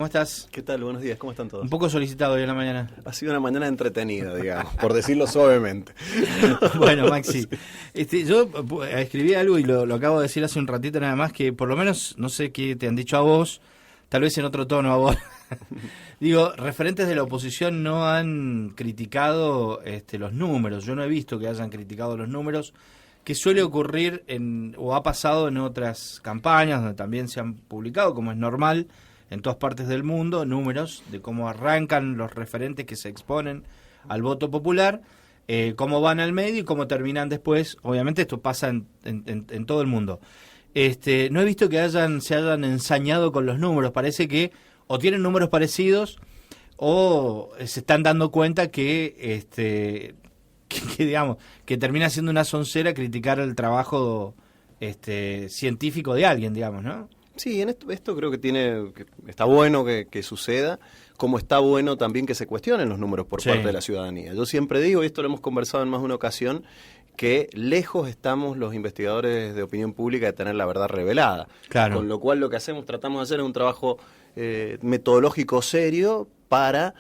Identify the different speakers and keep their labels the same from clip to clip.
Speaker 1: ¿cómo estás?
Speaker 2: ¿Qué tal? Buenos días, ¿cómo están todos?
Speaker 1: Un poco solicitado hoy en la mañana.
Speaker 2: Ha sido una mañana entretenida, digamos, por decirlo suavemente.
Speaker 1: Bueno, Maxi, yo escribí algo y lo acabo de decir hace un ratito nada más, que por lo menos, no sé qué te han dicho a vos, tal vez en otro tono a vos. Digo, referentes de la oposición no han criticado los números. Yo no he visto que hayan criticado los números, que suele ocurrir o ha pasado en otras campañas donde también se han publicado, como es normal en todas partes del mundo, números de cómo arrancan los referentes que se exponen al voto popular, cómo van al medio y cómo terminan después. Obviamente esto pasa en todo el mundo. No he visto que se hayan ensañado con los números. Parece que o tienen números parecidos o se están dando cuenta que digamos que termina siendo una soncera criticar el trabajo científico de alguien, digamos, ¿no?
Speaker 2: Sí, en esto creo que está bueno que suceda, como está bueno también que se cuestionen los números por parte de la ciudadanía. Yo siempre digo, y esto lo hemos conversado en más de una ocasión, que lejos estamos los investigadores de opinión pública de tener la verdad revelada.
Speaker 1: Claro.
Speaker 2: Con lo cual lo que tratamos de hacer es un trabajo metodológico serio para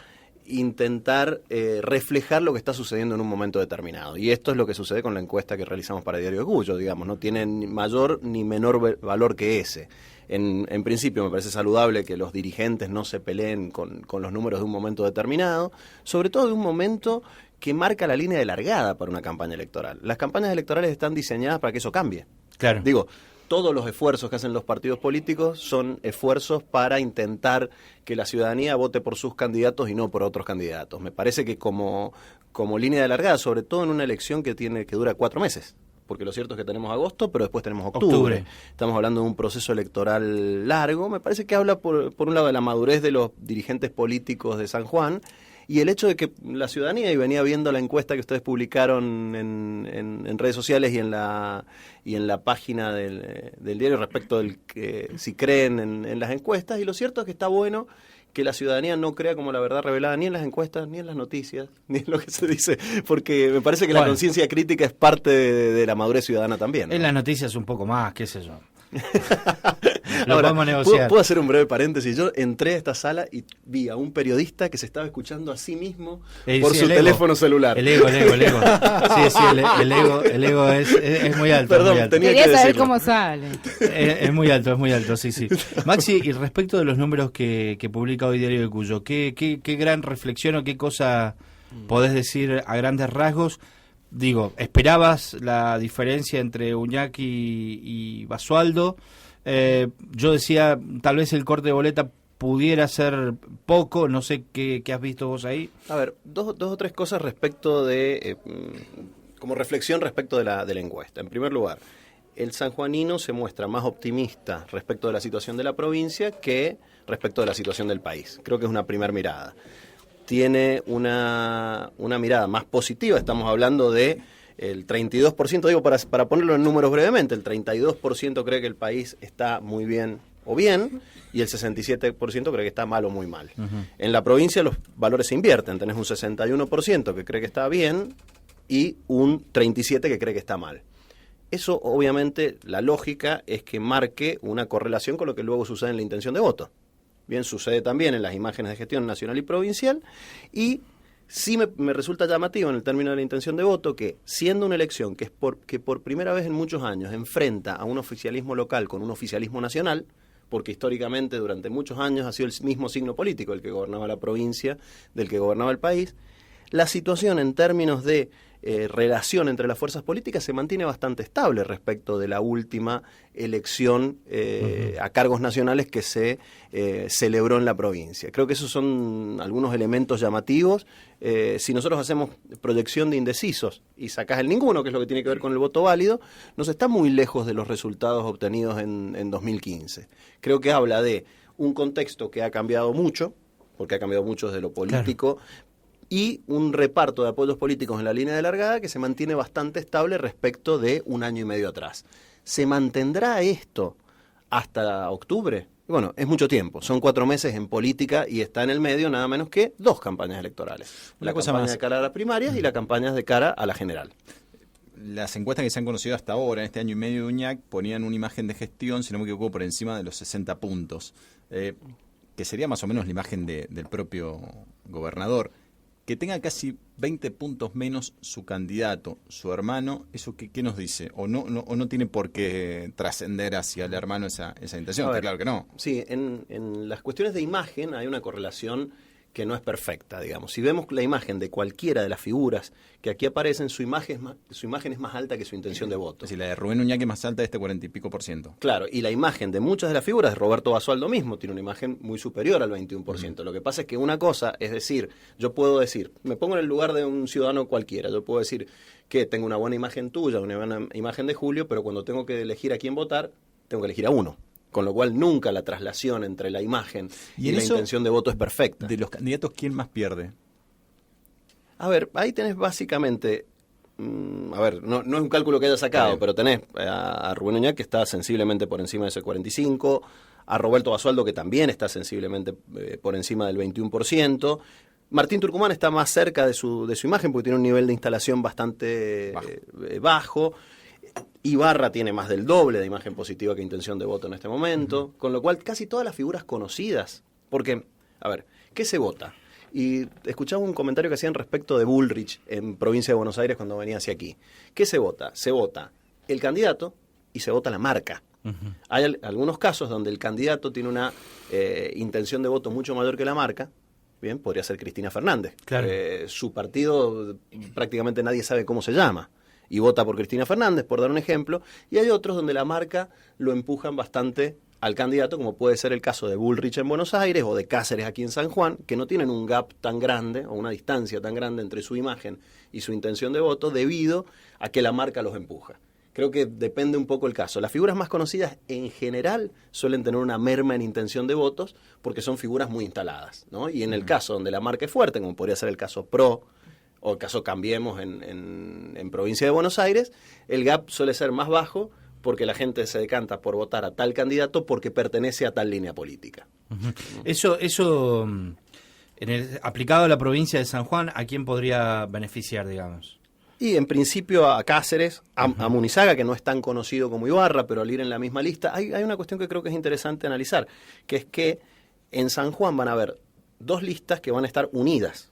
Speaker 2: intentar reflejar lo que está sucediendo en un momento determinado. Y esto es lo que sucede con la encuesta que realizamos para Diario de Cuyo, digamos, no tiene ni mayor ni menor valor que ese. En principio me parece saludable que los dirigentes no se peleen con los números de un momento determinado, sobre todo de un momento que marca la línea de largada para una campaña electoral. Las campañas electorales están diseñadas para que eso cambie.
Speaker 1: Claro.
Speaker 2: Digo, todos los esfuerzos que hacen los partidos políticos son esfuerzos para intentar que la ciudadanía vote por sus candidatos y no por otros candidatos. Me parece que como línea de largada, sobre todo en una elección que dura 4 meses, porque lo cierto es que tenemos agosto, pero después tenemos octubre. Estamos hablando de un proceso electoral largo. Me parece que habla por un lado de la madurez de los dirigentes políticos de San Juan, y el hecho de que la ciudadanía, y venía viendo la encuesta que ustedes publicaron en redes sociales y en la página del diario respecto del que si creen en las encuestas, y lo cierto es que está bueno que la ciudadanía no crea como la verdad revelada ni en las encuestas, ni en las noticias, ni en lo que se dice, porque me parece que la conciencia crítica es parte de la madurez ciudadana también, ¿no?
Speaker 1: En las noticias un poco más, qué sé yo. Lo
Speaker 2: Ahora,
Speaker 1: podemos negociar.
Speaker 2: ¿puedo hacer un breve paréntesis? Yo entré a esta sala y vi a un periodista que se estaba escuchando a sí mismo por su teléfono celular.
Speaker 1: El ego. Sí, el ego es muy alto.
Speaker 2: Perdón,
Speaker 1: muy alto.
Speaker 2: tenía
Speaker 3: Quería
Speaker 2: que
Speaker 3: saber
Speaker 2: decirlo.
Speaker 3: cómo sale.
Speaker 1: Es muy alto, sí. Maxi, y respecto de los números que publica hoy Diario de Cuyo, ¿qué gran reflexión o qué cosa podés decir a grandes rasgos? Digo, ¿esperabas la diferencia entre Uñac y Basualdo? Yo decía, tal vez el corte de boleta pudiera ser poco, no sé qué has visto vos ahí.
Speaker 2: A ver, dos o tres cosas respecto como reflexión respecto de la encuesta. En primer lugar, el sanjuanino se muestra más optimista respecto de la situación de la provincia que respecto de la situación del país. Creo que es una primera mirada. Tiene una mirada más positiva, estamos hablando de el 32%, digo para ponerlo en números brevemente, el 32% cree que el país está muy bien o bien, y el 67% cree que está mal o muy mal. Uh-huh. En la provincia los valores se invierten, tenés un 61% que cree que está bien y un 37% que cree que está mal. Eso obviamente la lógica es que marque una correlación con lo que luego sucede en la intención de voto. Bien, sucede también en las imágenes de gestión nacional y provincial, y sí me resulta llamativo en el término de la intención de voto que, siendo una elección que por primera vez en muchos años enfrenta a un oficialismo local con un oficialismo nacional, porque históricamente durante muchos años ha sido el mismo signo político el que gobernaba la provincia del que gobernaba el país, la situación en términos de relación entre las fuerzas políticas se mantiene bastante estable respecto de la última elección a cargos nacionales que se celebró en la provincia. Creo que esos son algunos elementos llamativos. Si nosotros hacemos proyección de indecisos y sacás el ninguno, que es lo que tiene que ver con el voto válido, nos está muy lejos de los resultados obtenidos en 2015. Creo que habla de un contexto que ha cambiado mucho, porque ha cambiado mucho desde lo político, claro, y un reparto de apoyos políticos en la línea de largada que se mantiene bastante estable respecto de un año y medio atrás. ¿Se mantendrá esto hasta octubre? Bueno, es mucho tiempo, son 4 meses en política y está en el medio nada menos que 2 campañas electorales. La campaña de cara a las primarias y la campaña de cara a la general.
Speaker 4: Las encuestas que se han conocido hasta ahora, en este año y medio de Uñac, ponían una imagen de gestión, si no me equivoco, por encima de los 60 puntos. que sería más o menos la imagen del propio gobernador, que tenga casi 20 puntos menos su candidato, su hermano, ¿eso qué nos dice? ¿O no tiene por qué trascender hacia el hermano esa intención? Está claro que no.
Speaker 2: Sí, en las cuestiones de imagen hay una correlación que no es perfecta, digamos. Si vemos la imagen de cualquiera de las figuras que aquí aparecen, su imagen es más alta que su intención de voto.
Speaker 4: Es decir, la de Rubén Uñac es más alta de este 40 y pico %.
Speaker 2: Claro, y la imagen de muchas de las figuras de Roberto Basualdo mismo tiene una imagen muy superior al 21%. Lo que pasa es que una cosa es decir, yo puedo decir, me pongo en el lugar de un ciudadano cualquiera, yo puedo decir que tengo una buena imagen tuya, una buena imagen de Julio, pero cuando tengo que elegir a quién votar, tengo que elegir a uno. Con lo cual nunca la traslación entre la imagen y la intención de voto es perfecta.
Speaker 4: De los candidatos, ¿quién más pierde?
Speaker 2: A ver, ahí tenés básicamente, no es un cálculo que haya sacado, pero tenés a Rubén Uñac, que está sensiblemente por encima de ese 45%, a Roberto Basualdo, que también está sensiblemente por encima del 21%. Martín Tucumán está más cerca de su imagen porque tiene un nivel de instalación bastante bajo. Ibarra tiene más del doble de imagen positiva que intención de voto en este momento, con lo cual casi todas las figuras conocidas, porque, a ver, ¿qué se vota? Y escuchaba un comentario que hacían respecto de Bullrich en provincia de Buenos Aires cuando venía hacia aquí. ¿Qué se vota? Se vota el candidato y se vota la marca. Hay algunos casos donde el candidato tiene una intención de voto mucho mayor que la marca. Bien, podría ser Cristina Fernández.
Speaker 1: Claro.
Speaker 2: Su partido prácticamente nadie sabe cómo se llama. Y vota por Cristina Fernández, por dar un ejemplo, y hay otros donde la marca lo empujan bastante al candidato, como puede ser el caso de Bullrich en Buenos Aires o de Cáceres aquí en San Juan, que no tienen un gap tan grande o una distancia tan grande entre su imagen y su intención de voto debido a que la marca los empuja. Creo que depende un poco el caso. Las figuras más conocidas en general suelen tener una merma en intención de votos porque son figuras muy instaladas, ¿no? Y en el caso donde la marca es fuerte, como podría ser el caso PRO, o el caso Cambiemos en provincia de Buenos Aires, el gap suele ser más bajo porque la gente se decanta por votar a tal candidato porque pertenece a tal línea política.
Speaker 1: Eso aplicado a la provincia de San Juan, ¿a quién podría beneficiar, digamos?
Speaker 2: Y en principio a Cáceres, a Munizaga, que no es tan conocido como Ibarra, pero al ir en la misma lista, hay una cuestión que creo que es interesante analizar, que es que en San Juan van a haber dos listas que van a estar unidas.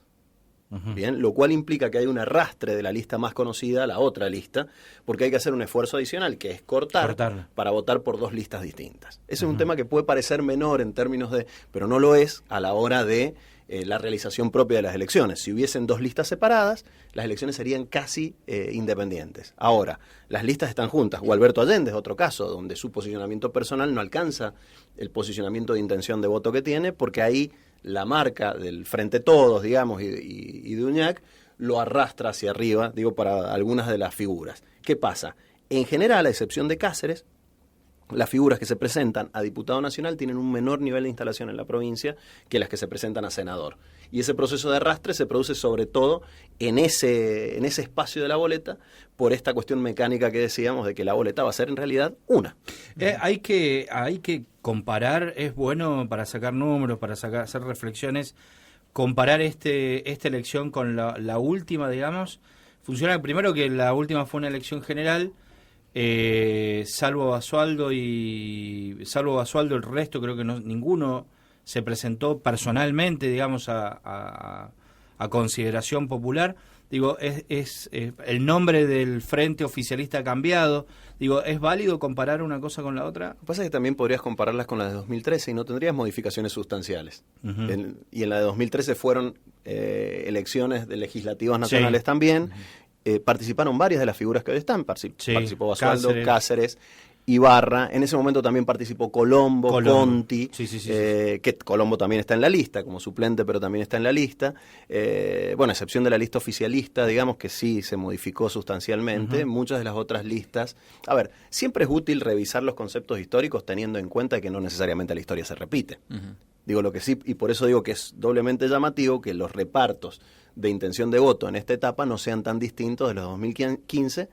Speaker 2: Bien, lo cual implica que hay un arrastre de la lista más conocida a la otra lista, porque hay que hacer un esfuerzo adicional, que es cortar para votar por dos listas distintas. Ese es un tema que puede parecer menor en términos de, pero no lo es a la hora de la realización propia de las elecciones. Si hubiesen dos listas separadas, las elecciones serían casi independientes. Ahora, las listas están juntas. Gualberto Allende es otro caso, donde su posicionamiento personal no alcanza el posicionamiento de intención de voto que tiene, porque ahí la marca del Frente Todos, digamos, y de Uñac, lo arrastra hacia arriba, digo, para algunas de las figuras. ¿Qué pasa? En general, a excepción de Cáceres, las figuras que se presentan a diputado nacional tienen un menor nivel de instalación en la provincia que las que se presentan a senador. Y ese proceso de arrastre se produce sobre todo en ese espacio de la boleta por esta cuestión mecánica que decíamos de que la boleta va a ser en realidad una.
Speaker 1: Hay que comparar, es bueno para sacar números, para hacer reflexiones, comparar esta elección con la última, digamos. Funciona primero que la última fue una elección general, salvo Basualdo, el resto creo que ninguno se presentó personalmente, digamos, a consideración popular. Digo, es el nombre del frente oficialista ha cambiado. Digo, ¿es válido comparar una cosa con la otra?
Speaker 2: Lo que pasa es que también podrías compararlas con las de 2013 y no tendrías modificaciones sustanciales. Y en la de 2013 fueron elecciones de legislativas nacionales también. Participaron varias de las figuras que hoy están. Participó Basualdo, Cáceres, Ibarra. En ese momento también participó Colombo. Conti, que Colombo también está en la lista como suplente, pero también está en la lista. Bueno, a excepción de la lista oficialista, digamos que sí se modificó sustancialmente. Muchas de las otras listas. A ver, siempre es útil revisar los conceptos históricos teniendo en cuenta que no necesariamente la historia se repite. Digo, lo que sí, y por eso digo que es doblemente llamativo que los repartos de intención de voto en esta etapa no sean tan distintos de los de 2015,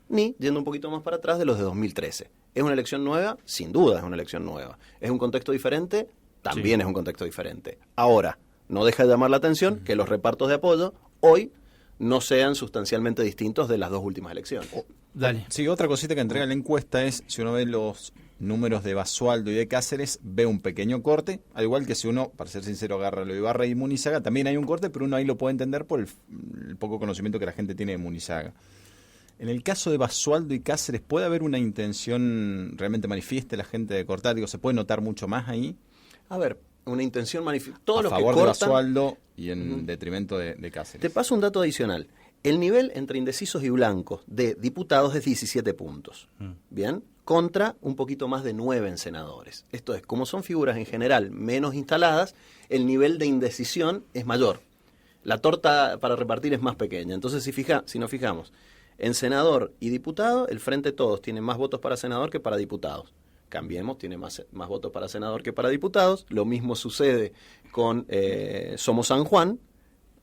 Speaker 2: ni, yendo un poquito más para atrás, de los de 2013. ¿Es una elección nueva? Sin duda es una elección nueva. ¿Es un contexto diferente? También es un contexto diferente. Ahora, no deja de llamar la atención que los repartos de apoyo hoy no sean sustancialmente distintos de las dos últimas elecciones.
Speaker 1: Dale.
Speaker 4: Sí, otra cosita que entrega la encuesta es, si uno ve los números de Basualdo y de Cáceres, ve un pequeño corte, al igual que si uno, para ser sincero, agarra lo de Ibarra y Munizaga, también hay un corte, pero uno ahí lo puede entender por el poco conocimiento que la gente tiene de Munizaga. En el caso de Basualdo y Cáceres, ¿puede haber una intención realmente manifiesta la gente de cortar? Digo, ¿se puede notar mucho más ahí?
Speaker 2: A ver, una intención manifiesta. Todos los
Speaker 4: a
Speaker 2: que
Speaker 4: favor de
Speaker 2: cortan,
Speaker 4: Basualdo y en detrimento de Cáceres.
Speaker 2: Te paso un dato adicional. El nivel entre indecisos y blancos de diputados es 17 puntos. ¿Bien? Contra un poquito más de 9 en senadores. Esto es, como son figuras en general menos instaladas, el nivel de indecisión es mayor. La torta para repartir es más pequeña. Entonces, si nos fijamos, en senador y diputado, el Frente Todos tiene más votos para senador que para diputados. Cambiemos, tiene más votos para senador que para diputados. Lo mismo sucede con Somos San Juan,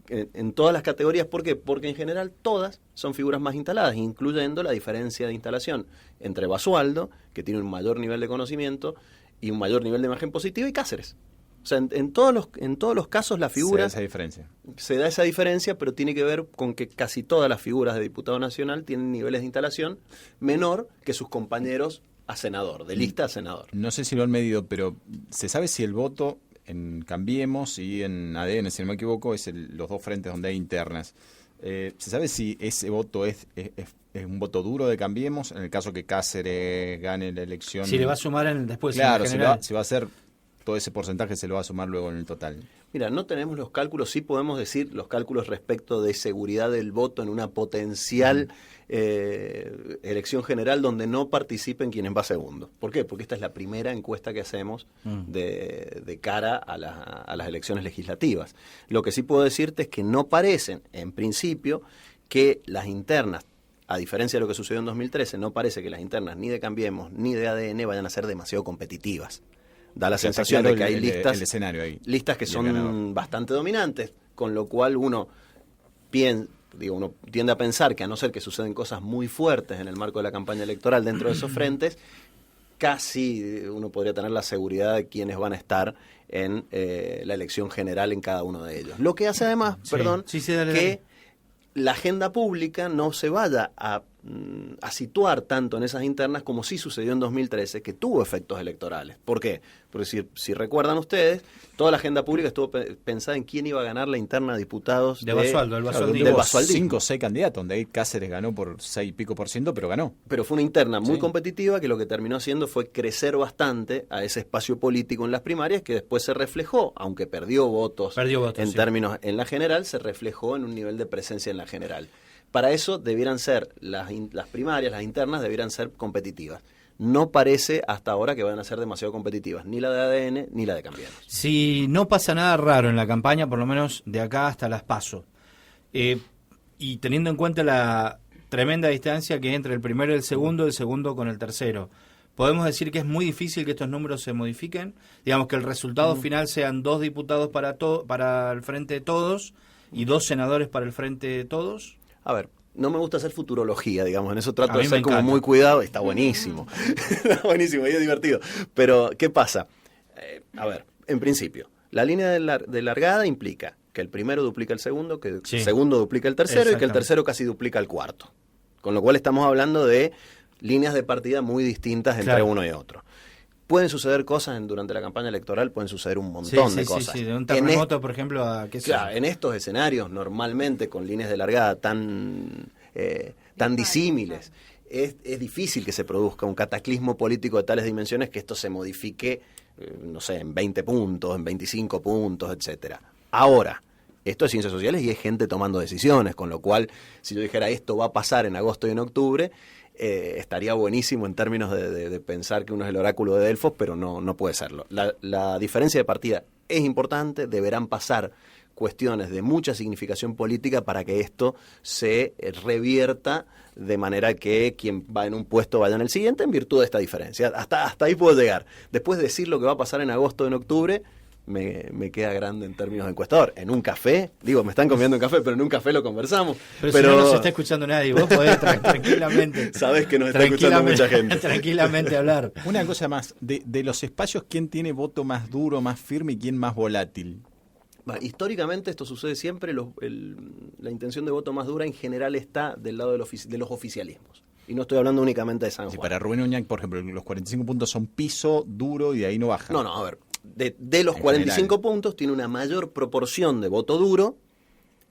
Speaker 2: en todas las categorías. ¿Por qué? Porque en general todas son figuras más instaladas, incluyendo la diferencia de instalación entre Basualdo, que tiene un mayor nivel de conocimiento y un mayor nivel de imagen positiva, y Cáceres. O sea, en todos los casos la figura... Se da esa diferencia, pero tiene que ver con que casi todas las figuras de diputado nacional tienen niveles de instalación menor que sus compañeros a senador, de lista a senador.
Speaker 4: No sé si lo han medido, pero ¿se sabe si el voto en Cambiemos y en ADN, si no me equivoco, es los dos frentes donde hay internas? ¿Se sabe si ese voto es un voto duro de Cambiemos, en el caso que Cáceres gane la elección?
Speaker 1: Si le va a sumar después
Speaker 4: claro,
Speaker 1: en general.
Speaker 4: si va a ser todo ese porcentaje, se lo va a sumar luego en el total.
Speaker 2: Mira, no tenemos los cálculos, sí podemos decir los cálculos respecto de seguridad del voto en una potencial elección general donde no participen quienes va segundo. ¿Por qué? Porque esta es la primera encuesta que hacemos de cara a las elecciones legislativas. Lo que sí puedo decirte es que no parecen, en principio, que las internas, a diferencia de lo que sucedió en 2013, no parece que las internas ni de Cambiemos ni de ADN vayan a ser demasiado competitienda Da la sensación de que hay listas que son bastante dominantes, con lo cual uno tiende a pensar que, a no ser que suceden cosas muy fuertes en el marco de la campaña electoral dentro de esos frentes, casi uno podría tener la seguridad de quiénes van a estar en la elección general en cada uno de ellos. Lo que hace además, que la agenda pública no se vaya a situar tanto en esas internas como sí sucedió en 2013, que tuvo efectos electorales. ¿Por qué? Porque si recuerdan ustedes, toda la agenda pública estuvo pensada en quién iba a ganar la interna de diputados
Speaker 1: de Basualdo, el Basualdismo.
Speaker 2: Del Basualdismo.
Speaker 4: 5 o 6 candidatos, donde ahí Cáceres ganó por 6 y pico %, pero ganó.
Speaker 2: Pero fue una interna muy competitiva que lo que terminó haciendo fue crecer bastante a ese espacio político en las primarias, que después se reflejó, aunque perdió votos en términos en la general, se reflejó en un nivel de presencia en la general. Para eso debieran ser las primarias, las internas debieran ser competitivas. No parece hasta ahora que van a ser demasiado competitivas, ni la de ADN ni la de Cambiemos.
Speaker 1: Si no pasa nada raro en la campaña, por lo menos de acá hasta las PASO, y teniendo en cuenta la tremenda distancia que hay entre el primero y el segundo con el tercero, ¿podemos decir que es muy difícil que estos números se modifiquen? Digamos que el resultado final sean 2 diputados para el Frente de Todos y 2 senadores para el Frente de Todos.
Speaker 2: A ver, no me gusta hacer futurología, digamos, en eso trato de ser como muy cuidado. Está buenísimo, está buenísimo y es divertido. Pero, ¿qué pasa? A ver, en principio, la línea de largada implica que el primero duplica el segundo, que el segundo duplica el tercero y que el tercero casi duplica el cuarto. Con lo cual estamos hablando de líneas de partida muy distintas entre uno y otro. Pueden suceder cosas durante la campaña electoral, pueden suceder un montón de cosas.
Speaker 1: De un terremoto, por ejemplo,
Speaker 2: en estos escenarios, normalmente con líneas de largada tan disímiles, es difícil que se produzca un cataclismo político de tales dimensiones que esto se modifique, en 20 puntos, en 25 puntos, etcétera. Ahora, esto es ciencias sociales y es gente tomando decisiones, con lo cual, si yo dijera esto va a pasar en agosto y en octubre, estaría buenísimo en términos de pensar que uno es el oráculo de Delfos, pero no puede serlo. La diferencia de partida es importante, deberán pasar cuestiones de mucha significación política para que esto se revierta de manera que quien va en un puesto vaya en el siguiente en virtud de esta diferencia. Hasta ahí puedo llegar. Después de decir lo que va a pasar en agosto o en octubre, me queda grande en términos de encuestador. En un café, me están comiendo un café, pero en un café lo conversamos.
Speaker 1: Pero si no nos está escuchando nadie, vos podés tranquilamente.
Speaker 2: Sabés que nos está escuchando mucha gente.
Speaker 1: Tranquilamente hablar.
Speaker 4: Una cosa más, de los espacios, ¿quién tiene voto más duro, más firme y quién más volátil?
Speaker 2: Históricamente esto sucede siempre, la intención de voto más dura en general está del lado de los oficialismos. Y no estoy hablando únicamente de San Juan.
Speaker 4: Si para Rubén Oñate, por ejemplo, los 45 puntos son piso duro y de ahí no baja.
Speaker 2: No, a ver, de los 45 puntos tiene una mayor proporción de voto duro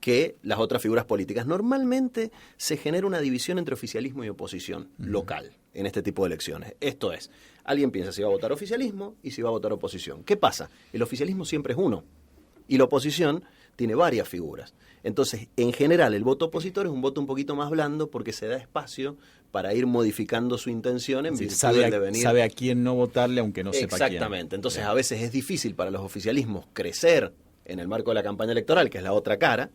Speaker 2: que las otras figuras políticas. Normalmente se genera una división entre oficialismo y oposición local en este tipo de elecciones. Esto es, alguien piensa si va a votar oficialismo y si va a votar oposición. ¿Qué pasa? El oficialismo siempre es uno y la oposición tiene varias figuras. Entonces, en general, el voto opositor es un voto un poquito más blando porque se da espacio para ir modificando su intención en virtud del devenir.
Speaker 4: Sabe a quién no votarle aunque no sepa quién.
Speaker 2: Exactamente. Entonces, a veces es difícil para los oficialismos crecer en el marco de la campaña electoral, que es la otra cara,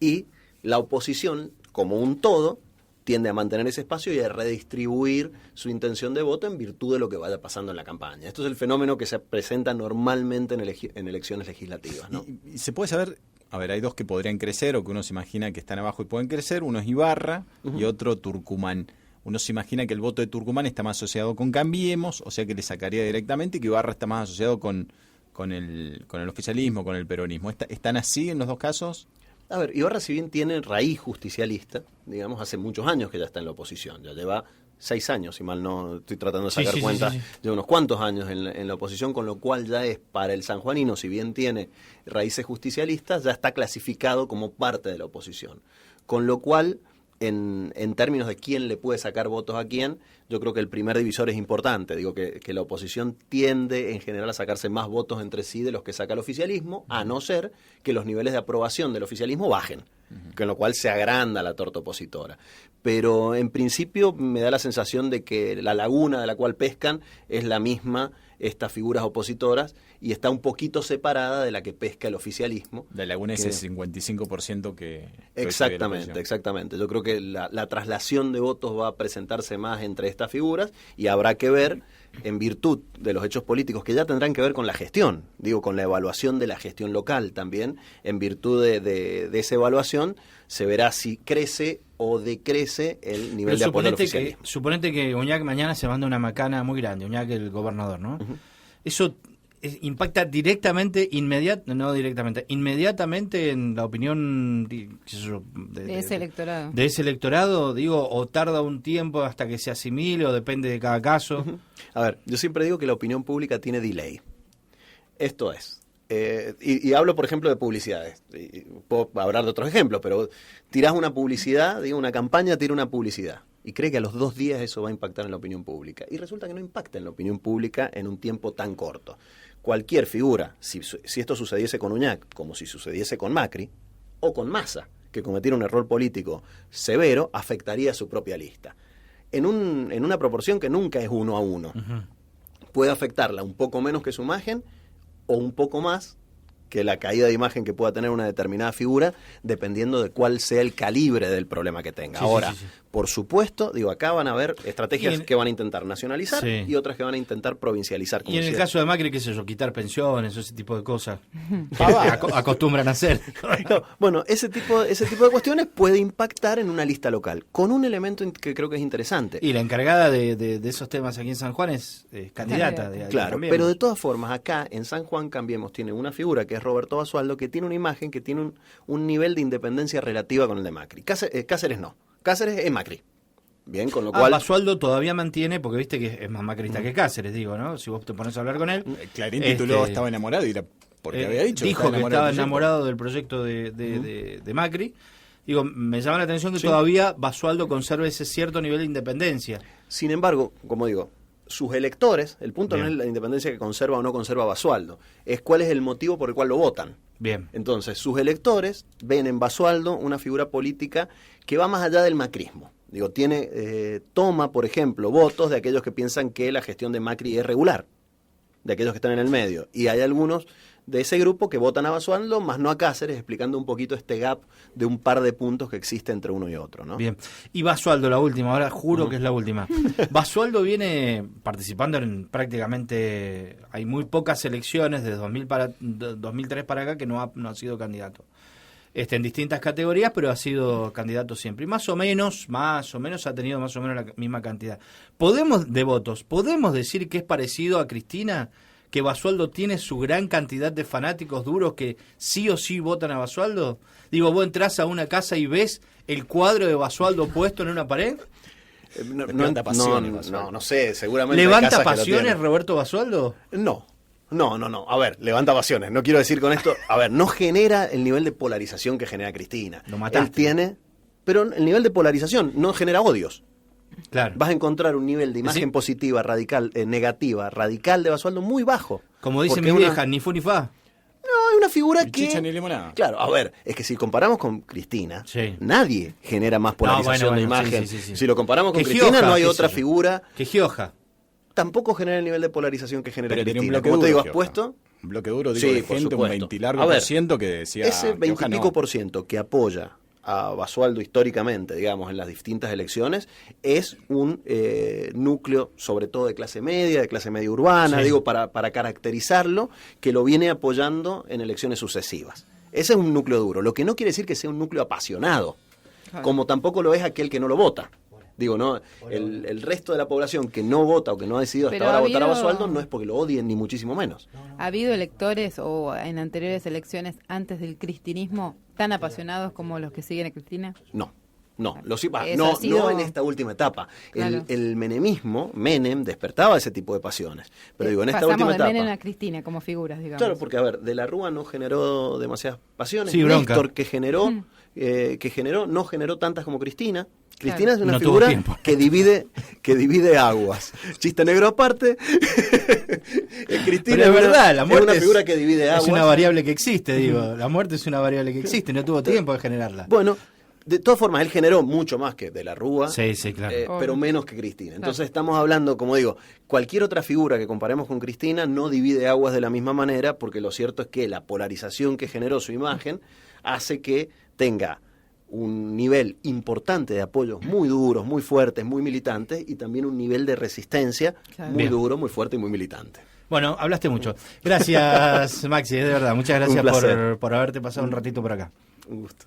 Speaker 2: y la oposición, como un todo, tiende a mantener ese espacio y a redistribuir su intención de voto en virtud de lo que vaya pasando en la campaña. Esto es el fenómeno que se presenta normalmente en elecciones legislativas, ¿no?
Speaker 4: Y se puede saber, a ver, hay dos que podrían crecer o que uno se imagina que están abajo y pueden crecer. Uno es Ibarra y otro Tucumán. Uno se imagina que el voto de Tucumán está más asociado con Cambiemos, o sea que le sacaría directamente, y que Ibarra está más asociado con el oficialismo, con el peronismo. ¿Están así en los dos casos?
Speaker 2: A ver, Ibarra, si bien tiene raíz justicialista, digamos, hace muchos años que ya está en la oposición, ya lleva 6 años, si mal no estoy tratando de sacar cuenta, de unos cuantos años en la oposición, con lo cual ya es para el sanjuanino, si bien tiene raíces justicialistas, ya está clasificado como parte de la oposición. Con lo cual, en términos de quién le puede sacar votos a quién, yo creo que el primer divisor es importante. Digo que la oposición tiende en general a sacarse más votos entre sí de los que saca el oficialismo, a no ser que los niveles de aprobación del oficialismo bajen, con lo cual se agranda la torta opositora. Pero en principio me da la sensación de que la laguna de la cual pescan es la misma, estas figuras opositoras, y está un poquito separada de la que pesca el oficialismo.
Speaker 4: La laguna es el 55% que...
Speaker 2: Exactamente. Yo creo que la traslación de votos va a presentarse más entre estas figuras y habrá que ver, en virtud de los hechos políticos que ya tendrán que ver con la gestión, digo, con la evaluación de la gestión local también, en virtud de esa evaluación se verá si crece o decrece el nivel de apoyo al oficialismo.
Speaker 1: Suponete que Oñate mañana se manda una macana muy grande, Oñate el gobernador, ¿no? Eso impacta inmediatamente en la opinión de
Speaker 3: ese electorado.
Speaker 1: De ese electorado, digo, o tarda un tiempo hasta que se asimile, o depende de cada caso.
Speaker 2: A ver, yo siempre digo que la opinión pública tiene delay. Esto es, y hablo, por ejemplo, de publicidades. Puedo hablar de otros ejemplos, pero tirás una publicidad, digo, una campaña tira una publicidad, y cree que a los 2 días eso va a impactar en la opinión pública. Y resulta que no impacta en la opinión pública en un tiempo tan corto. Cualquier figura, si esto sucediese con Oñate, como si sucediese con Macri, o con Massa, que cometiera un error político severo, afectaría a su propia lista. En una proporción que nunca es 1 a 1. Puede afectarla un poco menos que su imagen, o un poco más que la caída de imagen que pueda tener una determinada figura, dependiendo de cuál sea el calibre del problema que tenga. Ahora, por supuesto, digo, acá van a haber estrategias que van a intentar nacionalizar y otras que van a intentar provincializar.
Speaker 1: Y en el caso de Macri, qué sé yo, quitar pensiones, ese tipo de cosas. Acostumbran a hacer.
Speaker 2: No, bueno, ese tipo de cuestiones puede impactar en una lista local, con un elemento que creo que es interesante.
Speaker 1: Y la encargada de esos temas aquí en San Juan es candidata.
Speaker 2: Claro, pero de todas formas, acá en San Juan Cambiemos tiene una figura que es Roberto Basualdo, que tiene una imagen que tiene un nivel de independencia relativa con el de Macri. Cáceres no. Cáceres es Macri. Bien, con lo cual...
Speaker 1: Basualdo todavía mantiene, porque viste que es más macrista que Cáceres, digo, ¿no? Si vos te pones a hablar con él...
Speaker 4: Clarín tituló estaba enamorado y era porque había dicho...
Speaker 1: Dijo que estaba enamorado del proyecto de Macri. Digo, me llama la atención que todavía Basualdo conserve ese cierto nivel de independencia.
Speaker 2: Sin embargo, como digo, sus electores, el punto no es la independencia que conserva o no conserva Basualdo, es cuál es el motivo por el cual lo votan.
Speaker 1: Bien.
Speaker 2: Entonces, sus electores ven en Basualdo una figura política que va más allá del macrismo. Digo, toma, por ejemplo, votos de aquellos que piensan que la gestión de Macri es regular, de aquellos que están en el medio. Y hay algunos de ese grupo que votan a Basualdo, más no a Cáceres, explicando un poquito este gap de un par de puntos que existe entre uno y otro, ¿no?
Speaker 1: Bien. Y Basualdo, la última, ahora juro que es la última. Basualdo viene participando en prácticamente, hay muy pocas elecciones de 2003 para acá que no ha sido candidato. En distintas categorías, pero ha sido candidato siempre. Y más o menos ha tenido más o menos la misma cantidad. ¿Podemos decir que es parecido a Cristina? ¿Que Basualdo tiene su gran cantidad de fanáticos duros que sí o sí votan a Basualdo? Digo, vos entrás a una casa y ves el cuadro de Basualdo puesto en una pared.
Speaker 2: No,
Speaker 4: pasiones,
Speaker 2: no sé, seguramente.
Speaker 1: ¿Levanta
Speaker 2: hay casas que lo
Speaker 1: pasiones
Speaker 2: tienen.
Speaker 1: Roberto Basualdo?
Speaker 2: No. A ver, levanta pasiones. No quiero decir con esto. A ver, no genera el nivel de polarización que genera Cristina.
Speaker 1: Lo mataste.
Speaker 2: Él tiene. Pero el nivel de polarización no genera odios.
Speaker 1: Claro.
Speaker 2: Vas a encontrar un nivel de imagen
Speaker 1: Sí.
Speaker 2: positiva, radical, negativa, radical de Basualdo muy bajo.
Speaker 1: Como dice
Speaker 2: Porque
Speaker 1: mi
Speaker 2: es una-
Speaker 1: vieja, ni fu ni fa.
Speaker 2: No, es una figura
Speaker 4: Ni
Speaker 2: que.
Speaker 4: chicha ni limonada.
Speaker 2: Claro, a ver, es que si comparamos con Cristina,
Speaker 1: Sí.
Speaker 2: nadie genera más polarización
Speaker 1: bueno,
Speaker 2: de
Speaker 1: bueno,
Speaker 2: imagen.
Speaker 1: sí.
Speaker 2: Si lo comparamos con
Speaker 1: Que
Speaker 2: Cristina,
Speaker 1: Gioja,
Speaker 2: no hay
Speaker 1: qué
Speaker 2: otra
Speaker 1: sé yo.
Speaker 2: figura.
Speaker 1: Que Gioja.
Speaker 2: Tampoco genera el nivel de polarización que genera
Speaker 4: Pero tiene un
Speaker 2: Cristina.
Speaker 4: bloque
Speaker 2: Como te
Speaker 4: duro,
Speaker 2: digo, has
Speaker 4: Gioja.
Speaker 2: puesto
Speaker 4: Un bloque duro, digo,
Speaker 2: Sí,
Speaker 4: de
Speaker 2: por
Speaker 4: gente, un
Speaker 2: supuesto.
Speaker 4: 20 largo
Speaker 2: A ver,
Speaker 4: por ciento que decía.
Speaker 2: ese 20
Speaker 4: Gioja
Speaker 2: y
Speaker 4: no.
Speaker 2: pico por ciento que apoya a Basualdo históricamente, digamos, en las distintas elecciones, es un núcleo, sobre todo de clase media urbana,
Speaker 1: Sí.
Speaker 2: digo, para caracterizarlo, que lo viene apoyando en elecciones sucesivas. Ese es un núcleo duro, lo que no quiere decir que sea un núcleo apasionado, como tampoco lo es aquel que no lo vota. Digo, no, el resto de la población que no vota o que no ha decidido hasta
Speaker 3: Pero
Speaker 2: ahora
Speaker 3: ha
Speaker 2: votar a
Speaker 3: habido-
Speaker 2: Basualdo no es porque lo odien, ni muchísimo menos.
Speaker 3: ¿Ha habido electores o en anteriores elecciones antes del cristinismo tan apasionados como los que siguen a Cristina?
Speaker 2: No,
Speaker 3: Eso
Speaker 2: no,
Speaker 3: ha sido-
Speaker 2: no en esta última etapa.
Speaker 3: Claro.
Speaker 2: El menemismo, Menem, despertaba ese tipo de pasiones. Pero digo, en esta
Speaker 3: Pasamos
Speaker 2: última
Speaker 3: de
Speaker 2: etapa.
Speaker 3: Menem a Cristina como figuras, digamos.
Speaker 2: Claro, porque a ver, De la Rúa no generó demasiadas pasiones.
Speaker 1: Sí, bronca.
Speaker 2: Néstor, que generó, no generó tantas como Cristina. Cristina es una
Speaker 1: No tuvo
Speaker 2: figura
Speaker 1: tiempo.
Speaker 2: que divide aguas. Chiste negro aparte. Cristina
Speaker 1: Pero es verdad, la
Speaker 2: es
Speaker 1: muerte
Speaker 2: una figura que divide aguas.
Speaker 1: es una variable que existe, digo. La muerte es una variable que existe, no tuvo tiempo de generarla.
Speaker 2: Bueno, de todas formas, él generó mucho más que De la Rúa.
Speaker 1: Sí, sí, claro.
Speaker 2: Pero menos que Cristina. Entonces estamos hablando, como digo, cualquier otra figura que comparemos con Cristina no divide aguas de la misma manera, porque lo cierto es que la polarización que generó su imagen hace que tenga un nivel importante de apoyos muy duros, muy fuertes, muy militantes, y también un nivel de resistencia
Speaker 3: Claro.
Speaker 2: muy
Speaker 1: Bien.
Speaker 2: duro, muy fuerte y muy militante.
Speaker 1: Bueno, hablaste mucho. Gracias, Maxi, de verdad. Muchas gracias
Speaker 2: Un placer.
Speaker 1: por haberte pasado un ratito por acá.
Speaker 2: Un gusto.